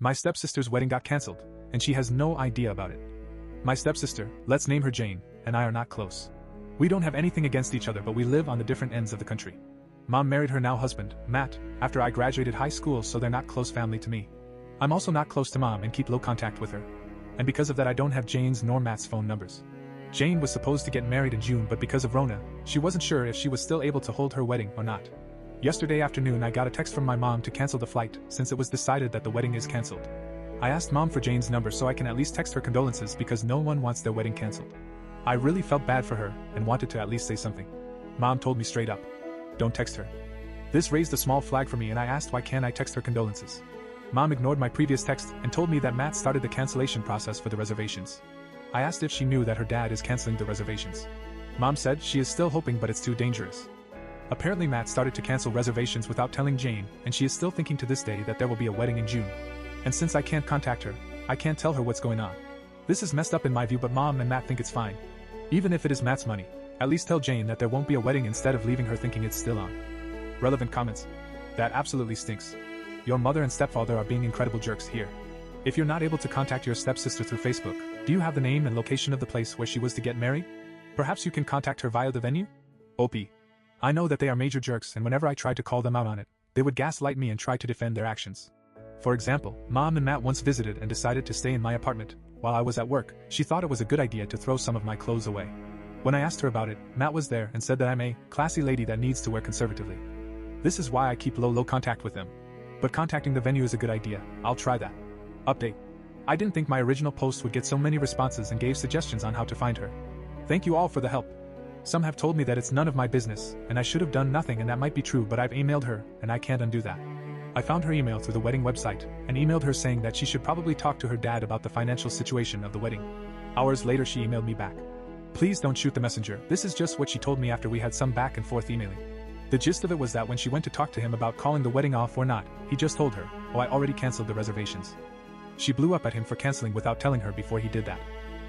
My stepsister's wedding got cancelled, and she has no idea about it. My stepsister, let's name her Jane, and I are not close. We don't have anything against each other, but we live on the different ends of the country. Mom married her now husband, Matt, after I graduated high school, so they're not close family to me. I'm also not close to Mom and keep low contact with her. And because of that I don't have Jane's nor Matt's phone numbers. Jane was supposed to get married in June, but because of Rona, she wasn't sure if she was still able to hold her wedding or not. Yesterday afternoon I got a text from my mom to cancel the flight, since it was decided that the wedding is cancelled. I asked Mom for Jane's number so I can at least text her condolences, because no one wants their wedding cancelled. I really felt bad for her, and wanted to at least say something. Mom told me straight up, don't text her. This raised a small flag for me, and I asked why can't I text her condolences. Mom ignored my previous text and told me that Matt started the cancellation process for the reservations. I asked if she knew that her dad is cancelling the reservations. Mom said she is still hoping, but it's too dangerous. Apparently Matt started to cancel reservations without telling Jane, and she is still thinking to this day that there will be a wedding in June. And since I can't contact her, I can't tell her what's going on. This is messed up in my view, but Mom and Matt think it's fine. Even if it is Matt's money, at least tell Jane that there won't be a wedding instead of leaving her thinking it's still on. Relevant comments. That absolutely stinks. Your mother and stepfather are being incredible jerks here. If you're not able to contact your stepsister through Facebook, do you have the name and location of the place where she was to get married? Perhaps you can contact her via the venue? OP. I know that they are major jerks, and whenever I tried to call them out on it, they would gaslight me and try to defend their actions. For example, Mom and Matt once visited and decided to stay in my apartment. While I was at work, she thought it was a good idea to throw some of my clothes away. When I asked her about it, Matt was there and said that I'm a classy lady that needs to wear conservatively. This is why I keep low contact with them. But contacting the venue is a good idea. I'll try that. Update. I didn't think my original post would get so many responses and gave suggestions on how to find her. Thank you all for the help. Some have told me that it's none of my business, and I should have done nothing, and that might be true, but I've emailed her, and I can't undo that. I found her email through the wedding website, and emailed her saying that she should probably talk to her dad about the financial situation of the wedding. Hours later she emailed me back. Please don't shoot the messenger, this is just what she told me after we had some back and forth emailing. The gist of it was that when she went to talk to him about calling the wedding off or not, he just told her, oh, I already cancelled the reservations. She blew up at him for cancelling without telling her before he did that.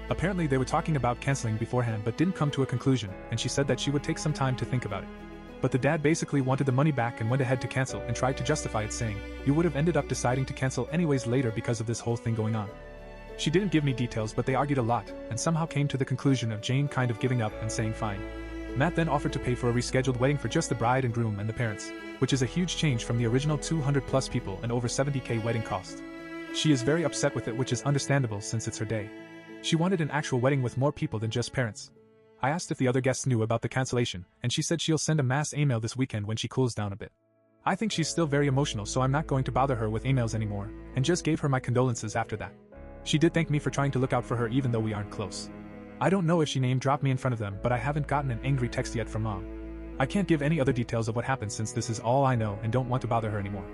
Apparently they were talking about cancelling beforehand but didn't come to a conclusion, and she said that she would take some time to think about it. But the dad basically wanted the money back and went ahead to cancel and tried to justify it, saying, you would have ended up deciding to cancel anyways later because of this whole thing going on. She didn't give me details, but they argued a lot, and somehow came to the conclusion of Jane kind of giving up and saying fine. Matt then offered to pay for a rescheduled wedding for just the bride and groom and the parents, which is a huge change from the original 200 plus people and over $70,000 wedding cost. She is very upset with it, which is understandable since it's her day. She wanted an actual wedding with more people than just parents. I asked if the other guests knew about the cancellation, and she said she'll send a mass email this weekend when she cools down a bit. I think she's still very emotional, so I'm not going to bother her with emails anymore, and just gave her my condolences after that. She did thank me for trying to look out for her even though we aren't close. I don't know if she name-dropped me in front of them, but I haven't gotten an angry text yet from Mom. I can't give any other details of what happened since this is all I know and don't want to bother her anymore.